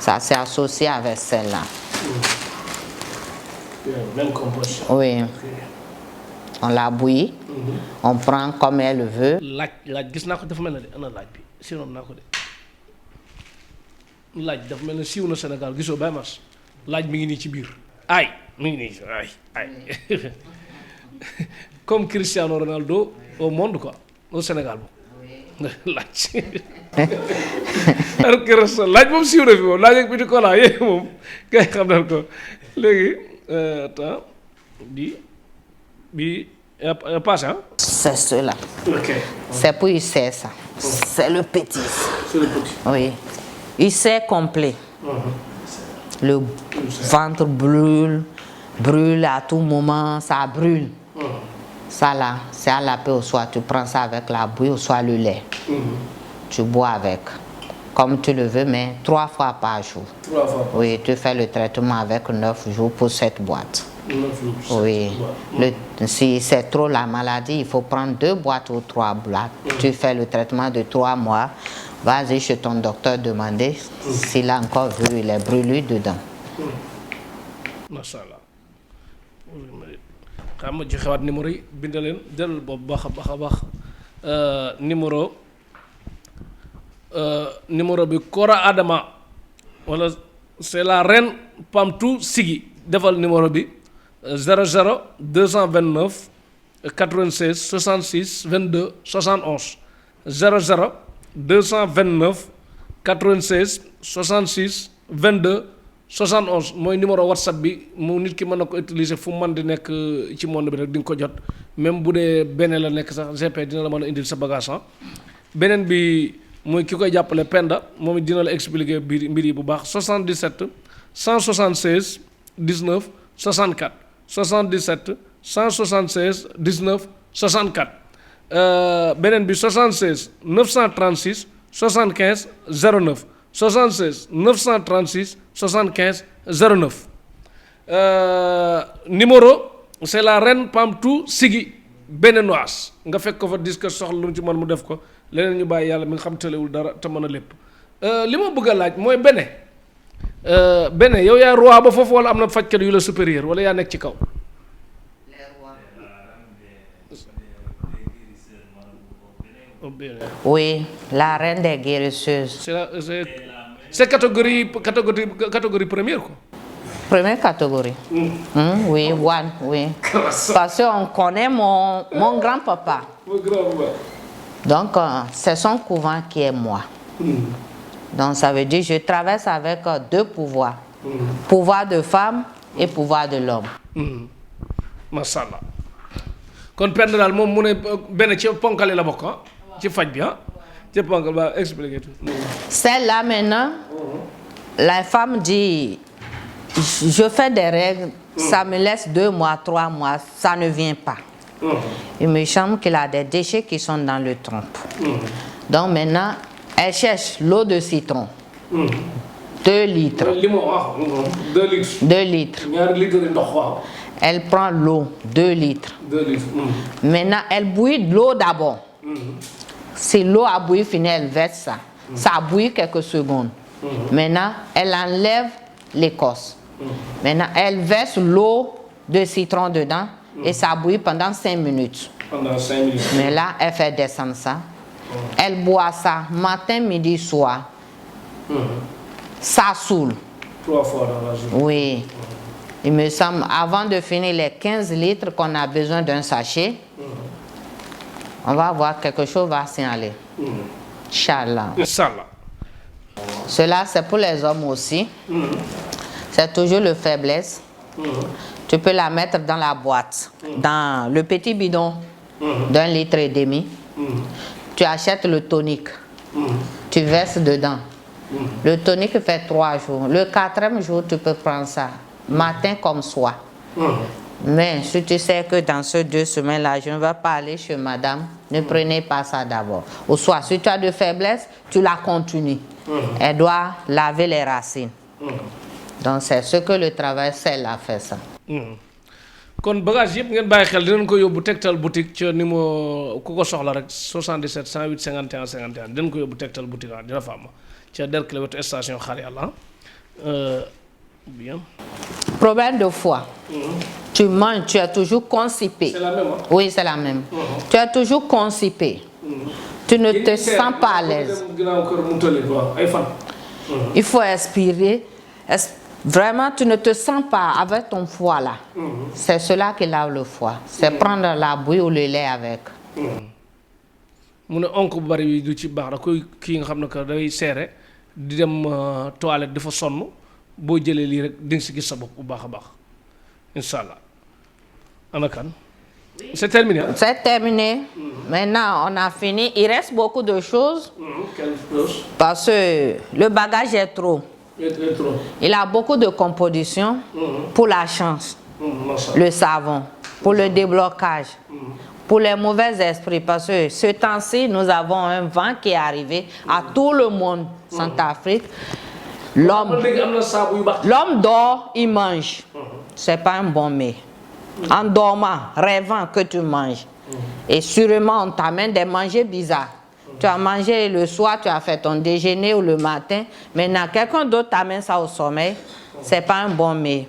Ça, c'est associé avec celle-là. Même composition. Oui. On la bouillit. On prend comme elle veut. laaj gis naa ko dafa mel ne de ana laaj bi sinon naa ko de laaj dafa mel ne siiw na Sénégal gisoo Baye Mass laaj mi ngi nii ci biir ay mi ngi nii ay comme Cristiano Ronaldo au monde quoi au Sénégal moom laaj laaj moom siiw na fi moom laaj ak bi di ko laa yéen moom kay xam nañ ko léegi attends bi passé hein? C'est cela. Ok. C'est pour UC ça. C'est le petit. C'est le petit. Oui. UC complet. Le ventre brûle à tout moment, ça brûle. Ça là, c'est à la paix au soir. Tu prends ça avec la bouillie ou soit le lait. Tu bois avec. Comme tu le veux, mais 3 fois par jour. 3 fois. Oui, tu fais le traitement avec 9 jours pour cette boîte. 9 jours. Oui. Si c'est trop la maladie, il faut prendre 2 boîtes ou 3 boîtes. Tu fais le traitement de 3 mois. Vas-y chez ton docteur demander s'il a encore vu les brûlures dedans. Machallah. xam nga joxewaat numéro yi bind leen dellu boobu baax a baax numéro bi Kora Adama wala c'est la reine Pamtou Sigi defal numéro bi 00 229 96 66 22 71 00 229 96 66 22 71 mooy numéro WhatsApp bi mu nit ki mën na ko utiliser fu mu mën di nekk ci monde bi rek di nga ko jot même bu dee beneen la nekk sax GP dina la mën a indil sa bagage beneen bi mooy ki koy jàppale Penda moom it dina la expliquer mbir yi bu baax 77 176 19 64 77 176 19 64 beneen bi 76 936 75 09 76 936 75 09 numéro c'est la reine Pamtou Sigi béninoise nga fekk ko fa disque soxla lu mu ci mën mu def ko leneen ñu bàyyi yàlla mi nga xam tëlewul dara te mën a lépp li ma bëgg a laaj mooy bene yow yaay roi ba foofu wala am na fajkat yu la supérieur wala yaa nekk ci kaw. Oui, la reine des guérisseuses. C'est catégorie première quoi. Première catégorie. Oui, one, oui. Parce qu'on connaît mon grand-papa. Donc, c'est son couvent qui est moi. Donc, ça veut dire que je traverse avec 2 pouvoirs. Pouvoir de femme et pouvoir de l'homme. Mashallah. Kon Penda daal moom mu ne benn ci ponkale la bokk ci faj bi ci ponkal ba expliquer tout. Celle-là maintenant, la femme dit, je fais des règles, ça me laisse 2 mois, 3 mois, ça ne vient pas. Il me semble qu'il a des déchets qui sont dans le trompe. Donc maintenant, elle cherche l'eau de citron. 2 litres. 2 litres. 2 litres. Elle prend l'eau, 2 litres. 2 litres. Maintenant, elle bouillit l'eau d'abord. Si l'eau a bouilli, fini, elle verse ça. Ça a bouilli quelques secondes. Maintenant, elle enlève l'écorce. Maintenant, elle verse l'eau de citron dedans et ça bouillit pendant 5 minutes. Pendant 5 minutes. Mais là, elle fait descendre ça. Elle boit ça matin, midi, soir. Ça saoule. 3 fois dans la journée. Oui. Il me semble, avant de finir les 15 litres qu'on a besoin d'un sachet, on va voir quelque chose va signaler. Inch'Allah. Inch'Allah. Cela, c'est pour les hommes aussi. C'est toujours le faiblesse. Tu peux la mettre dans la boîte, dans le petit bidon d'1,5 litre. Tu achètes le tonique. Tu verses dedans. Le tonique fait 3 jours. Le 4e jour, tu peux prendre ça. Matin comme soir. Mais si tu sais que dans ces 2 semaines-là, je ne vais pas aller chez madame, ne prenez pas ça d'abord. Ou soit, si tu as de faiblesse, tu la continues. Elle doit laver les racines. Donc, c'est ce que le travail sel a fait ça. kon bagage yëpp ngeen bàyyi xel dinañ ko yóbbu Tektal boutique ci numéro ku ko soxla rek 77 108 51 51 dinañ ko yóbbu Tektal boutique dina fa am ca Derklé wetu station xaar yàlla Bien. Problème de foie. Tu manges, tu es toujours constipé. C'est la même, hein? Oui, c'est la même. Tu es toujours constipé. Tu ne te sens pas à l'aise. Il faut expirer. Vraiment, tu ne te sens pas avec ton foie là. C'est cela qui lave le foie. C'est prendre la bouillie ou le lait avec. mu ne onk bu bari du ci baax da koy kii nga xam ne que day seere di dem toilette dafa sonn boo jëlee lii rek di nga si gis sa bopp bu baax a baax incha allah ana kan c'est terminé. C'est terminé. Maintenant, on a fini. Il reste beaucoup de choses. Quelle chose? Parce que le bagage est trop. Il a beaucoup de compositions pour la chance, le savon, pour le déblocage, pour les mauvais esprits. Parce que ce temps-ci, nous avons un vent qui est arrivé à tout le monde, Centrafrique. L'homme dort, il mange. C'est pas un bon mets. En dormant, rêvant que tu manges. Et sûrement, on t'amène des manger bizarres. Tu as mangé le soir, tu as fait ton déjeuner ou le matin. Maintenant, quelqu'un d'autre t'amène ça au sommeil. C'est pas un bon mets.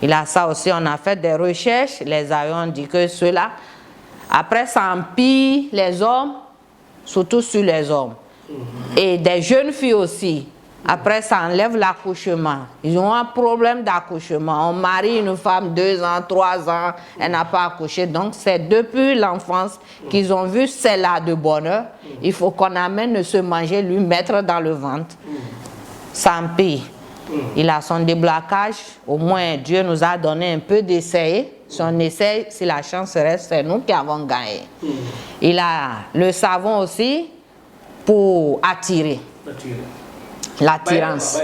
Il a ça aussi, on a fait des recherches. Les aïeux ont dit que cela, après, ça empire les hommes, surtout sur les hommes. Et des jeunes filles aussi. Après, ça enlève l'accouchement. Ils ont un problème d'accouchement. On marie une femme 2 ans, 3 ans, elle n'a pas accouché. Donc, c'est depuis l'enfance qu'ils ont vu celle-là de bonheur. Il faut qu'on amène se manger, lui mettre dans le ventre. Ça empire. Il a son déblocage. Au moins, Dieu nous a donné un peu d'essayer. Si on essaye, si la chance reste, c'est nous qui avons gagné. Il a le savon aussi pour attirer. L'attirance.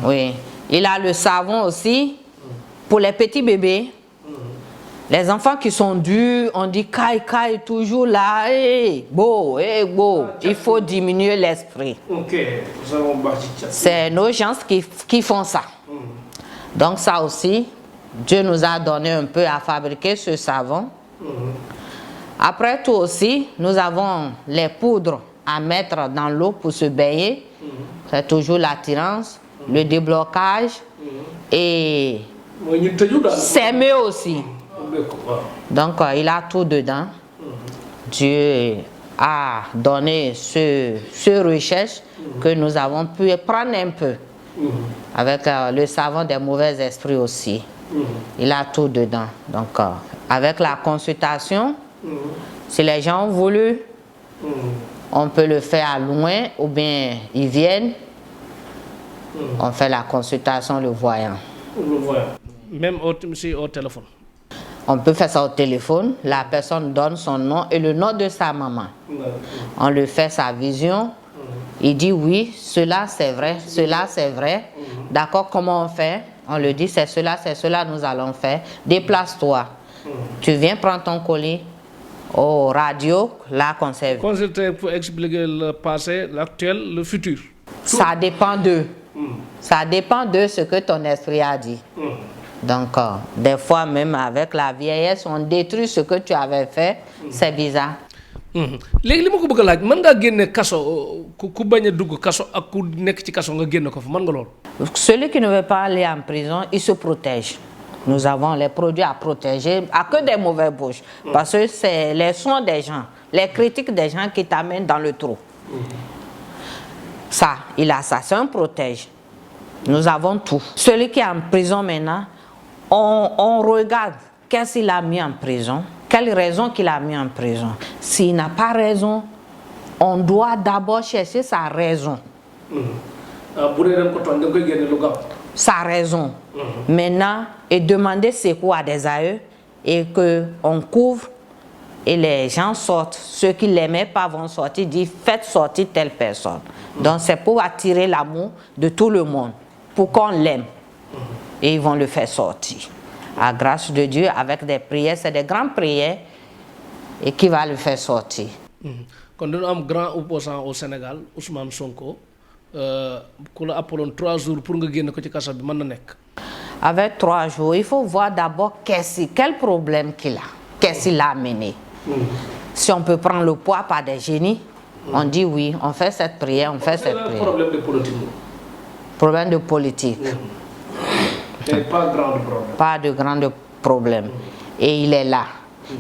Oui. Il a le savon aussi pour les petits bébés. Les enfants qui sont durs, on dit caille, caille, toujours là. Hey, beau, hey, beau. Il faut diminuer l'esprit. C'est nos gens qui font ça. Donc ça aussi, Dieu nous a donné un peu à fabriquer ce savon. Après tout aussi, nous avons les poudres à mettre dans l'eau pour se baigner. C'est toujours l'attirance, le déblocage et s'aimer aussi. Donc il a tout dedans. Dieu a donné ce recherche que nous avons pu prendre un peu avec le savon des mauvais esprits aussi. Il a tout dedans. Donc avec la consultation, si les gens ont voulu, on peut le faire à loin ou bien ils viennent. On fait la consultation, le voyant. Même au téléphone. On peut faire ça au téléphone. La personne donne son nom et le nom de sa maman. On lui fait sa vision. Il dit oui, cela c'est vrai, cela c'est vrai. D'accord, comment on fait? On lui dit c'est cela nous allons faire. Déplace-toi. Tu viens prendre ton colis. Au radio, là qu'on sait. Consulter pour expliquer le passé, l'actuel, le futur. Ça dépend d'eux. Ça dépend de ce que ton esprit a dit. Donc, des fois, même avec la vieillesse, on détruit ce que tu avais fait. C'est bizarre. léegi li ma ko bëgg a laaj mën ngaa génne kaso ku bañ a dugg kaso ak ku nekk ci kaso nga génne ko fa mën nga loolu. Celui qui ne veut pas aller en prison, il se protège. Nous avons les produits à protéger, à que des mauvaises bouches. Parce que c'est les sons des gens, les critiques des gens qui t'amènent dans le trou. Ça, il a ça, c'est un protège. Nous avons tout. Celui qui est en prison maintenant, on regarde qu'est-ce qu'il a mis en prison, quelle raison qu'il a mis en prison. S'il n'a pas raison, on doit d'abord chercher sa raison. Sa raison. Maintenant, et demander c'est quoi des aïeux et qu'on couvre et les gens sortent. Ceux qui ne l'aimaient pas vont sortir, disent faites sortir telle personne. Donc c'est pour attirer l'amour de tout le monde, pour qu'on l'aime. Et ils vont le faire sortir. À grâce de Dieu, avec des prières, c'est des grandes prières et qui va le faire sortir. Quand nous avons un grand opposant au Sénégal, Ousmane Sonko, qu'on a appelé 3 jours pour gagner le côté Kassab, avec 3 jours, il faut voir d'abord quel problème qu'il a, qu'est-ce qu'il a amené. Si on peut prendre le poids par des génies, on dit oui, on fait cette prière, on fait cette prière. Problème de politique. Problème de politique. Et pas grand problème. Pas de grand problème. Et il est là.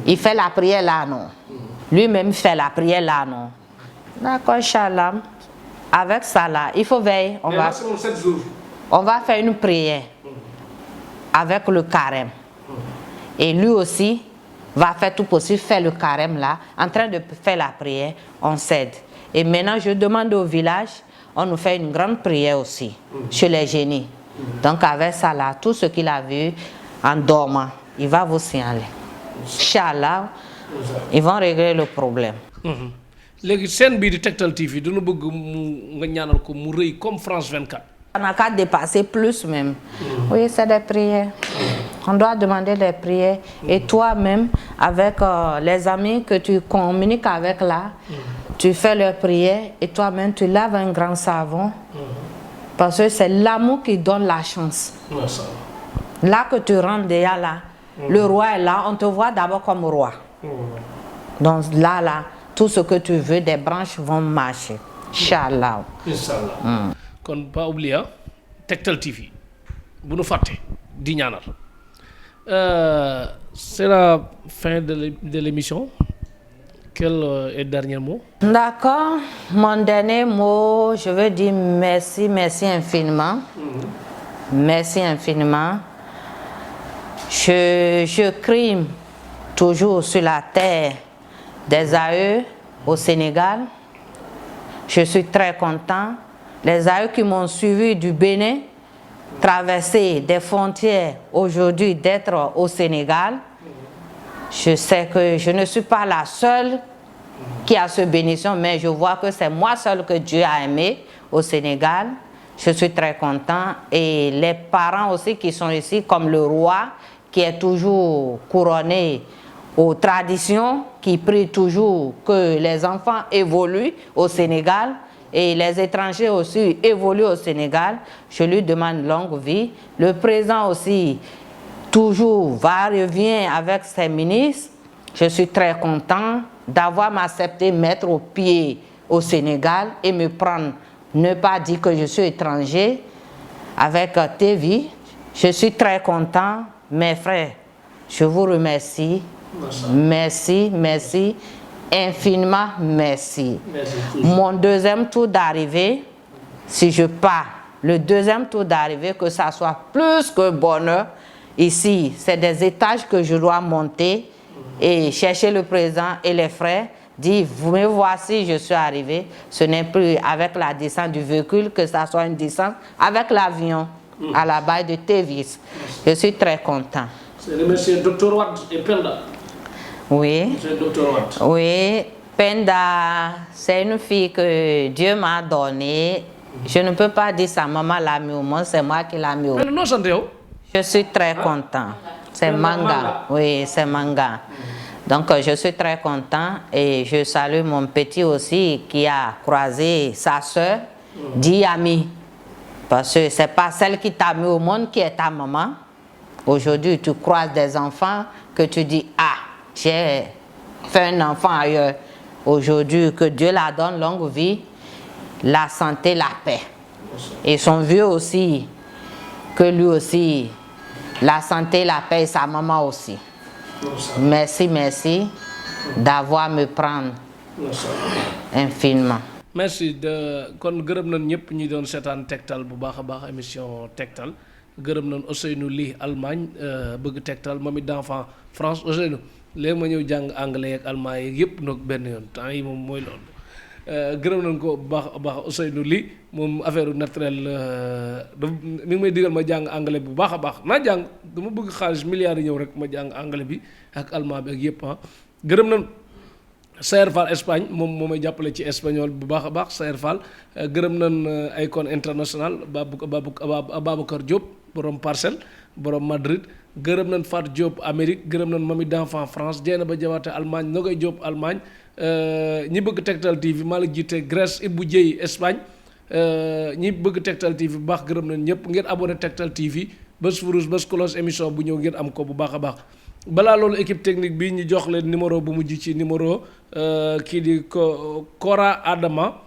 Il fait la prière là, non. Lui-même fait la prière là, non. D'accord, Inch'Allah. Avec ça là, il faut veiller. Maximum 7 jours. On va faire une prière avec le carême. Et lui aussi va faire tout possible, faire le carême là, en train de faire la prière, on cède. Et maintenant, je demande au village, on nous fait une grande prière aussi, chez les génies. Donc avec ça là, tout ce qu'il a vu en dormant, il va vous signaler. Inch'Allah, ils vont régler le problème. Léegi scène bii di Tektal TV dañu bëgg mu nga ñaanal ko mu rëy comme France 24. On n'a qu'à dépasser plus même. Oui, c'est des prières. On doit demander des prières. Et toi-même, avec les amis que tu communiques avec là, tu fais leurs prières et toi-même, tu laves un grand savon. Parce que c'est l'amour qui donne la chance. Là que tu rentres déjà là, le roi est là, on te voit d'abord comme roi. Donc là, tout ce que tu veux, des branches vont marcher. Inch'Allah. Inch'Allah. Kon pas oublier Tektal TV bu nu fàtte di ñaanal. C'est la fin de l'émission. Quel est le dernier mot? D'accord. Mon dernier mot, je veux dire merci, merci infiniment. Merci infiniment. Je crie toujours sur la terre des AE au Sénégal. Je suis très content. Les AE qui m'ont suivi du Bénin, traverser des frontières aujourd'hui, d'être au Sénégal. Je sais que je ne suis pas la seule qui a ce bénédiction, mais je vois que c'est moi seule que Dieu a aimé au Sénégal. Je suis très content. Et les parents aussi qui sont ici, comme le roi, qui est toujours couronné aux traditions, qui prie toujours que les enfants évoluent au Sénégal. Et les étrangers aussi évoluent au Sénégal. Je lui demande longue vie. Le président aussi toujours va-et-vient avec ses ministres. Je suis très content d'avoir accepté mettre au pied au Sénégal et me prendre, ne pas dire que je suis étranger avec TV. Je suis très content. Mes frères, je vous remercie. Merci, merci. Infiniment merci. Mon deuxième tour d'arrivée, si je pars, le deuxième tour d'arrivée, que ça soit plus que bonheur, ici, c'est des étages que je dois monter et chercher le président et les frères, dire, vous me voici, je suis arrivé. Ce n'est plus avec la descente du véhicule, que ça soit une descente avec l'avion à la baie de Tévis. Je suis très content. C'est le monsieur Dr Wad et Penda. Oui. C'est Dr Wad. Oui, Penda, c'est une fille que Dieu m'a donnée. Je ne peux pas dire sa maman l'a mis au monde, c'est moi qui l'a mis au monde. Non, je suis très content. C'est Manga. Oui, c'est Manga. Donc, je suis très content et je salue mon petit aussi qui a croisé sa soeur, Diami. Parce que ce n'est pas celle qui t'a mis au monde qui est ta maman. Aujourd'hui, tu croises des enfants que tu dis, ah, j'ai fait un enfant ailleurs. Aujourd'hui, que Dieu la donne longue vie, la santé, la paix. Et son vieux aussi, que lui aussi, la santé, la paix et sa maman aussi. Merci, merci d'avoir me prendre infiniment. Merci de kon gërëm nañ ñëpp ñi doon seetaan Tektal bu baax a baax émission Tektal gërëm nañ Ousseynou Ly Allemagne bëgg Tektal moom it d'enfant France Ousseynou léegi ma ñëw jàng anglais ak allemand yi yëpp nag benn yoon temps yi moom mooy loolu gërëm nañ ko bu baax a baax Ousseynou Ly moom affaire naturel mi ngi may digal ma jàng anglais bu baax a baax naa jàng dama bëgg xaalis milliards yi ñëw rek ma jàng anglais bi ak allemand bi ak yëpp gërëm nañ Sayer Fall Espagne moom moo may jàppale ci espagnol bu baax a baax Sayer Fall gërëm nañ Icon International Babacar Diop borom Parcelles borom Madrid gërëm nañ Fat Diop Amérique gërëm nañ Mami d'enfant France Dieynaba Diabaté Allemagne Nogay Diop Allemagne ñi bëgg Tektal TV maa la jiite Grèce Ibou Dieye Espagne ñi bëgg Tektal TV bu baax gërëm nañ ñëpp ngeen abonné Tektal TV bés furus bés cloche émission bu ñëw ngeen am ko bu baax a baax balaa loolu équipe technique bi ñu jox leen numéro bu mujj ci numéro kii di Kora Adama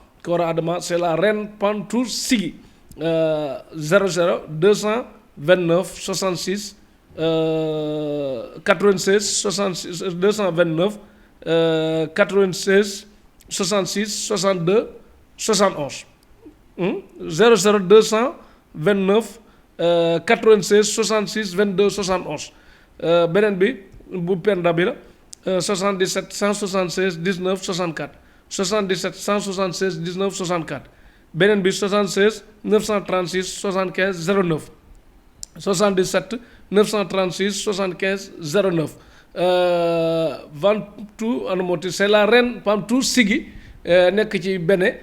c'est la reine Pantour Sigi 00 229 66 96 66 229 96 66 62 71 00 229 96 66 22 71 beneen bi bu Penda bi la 77 176 19 64 77 176 19 64 beneen bi 76 936 75 09 77 936 75 09 Ventoux Anamoti c'est la reine Ventoux Sigui nekk ci Bénin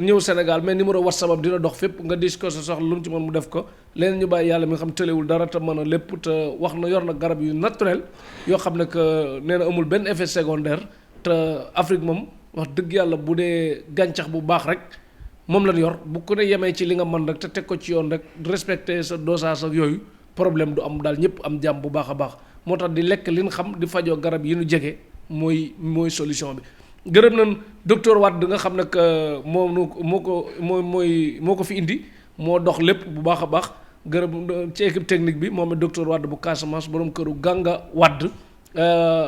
ñëw Sénégal mais numéro WhatsApp am dina dox fépp nga dis ko sa soxla lu mu ci mën mu def ko leneen ñu bàyyi yàlla mi nga xam tëlewul dara te mën a lépp te wax na yor na garab yu naturel yoo xam ne que nee na amul benn effet secondaire te Afrique moom wax dëgg yàlla bu dee gàncax bu baax rek moom lañ yor bu ko ne yemee ci li nga mën rek te teg ko ci yoon rek respecter sa dosage ak yooyu problème du am daal ñëpp am jàmm bu baax a baax moo tax di lekk li ñu xam di fajoo garab yi ñu jege mooy solution bi. gërëm nañ docteur Wade nga xam ne que moo ko fi indi moo dox lépp bu baax a baax gërëm ci équipe technique bi moom docteur Wade bu Casamance borom këru Ganga Wade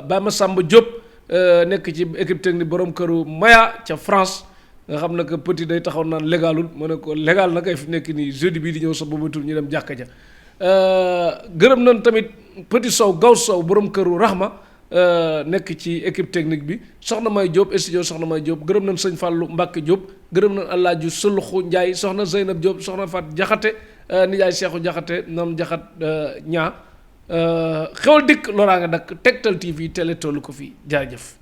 Bama Samba Diop nekk ci équipe technique borom këru Maya ca France nga xam ne que petit day taxaw naan légalul ma ne ko légal na kay fi nekk nii jeudi bii di ñëw sa boobatul ñu dem jàkka ja gërëm nañ tamit petit Sow Gaw Sow borom këru Rahma nekk ci équipe technique bi soxna May Diop studio soxna May Diop gërëm nañ sëñ Fallou Mbacke Diop gërëm nañ Alaaji Suluxu Ndiaye soxna Zeynab Diop soxna Fat Jaxate nijaay Seexu Jaxate noom jaxat ñaa xewal dikk loraa nga dakk Tektal TV télé tollu ko fii jaajëf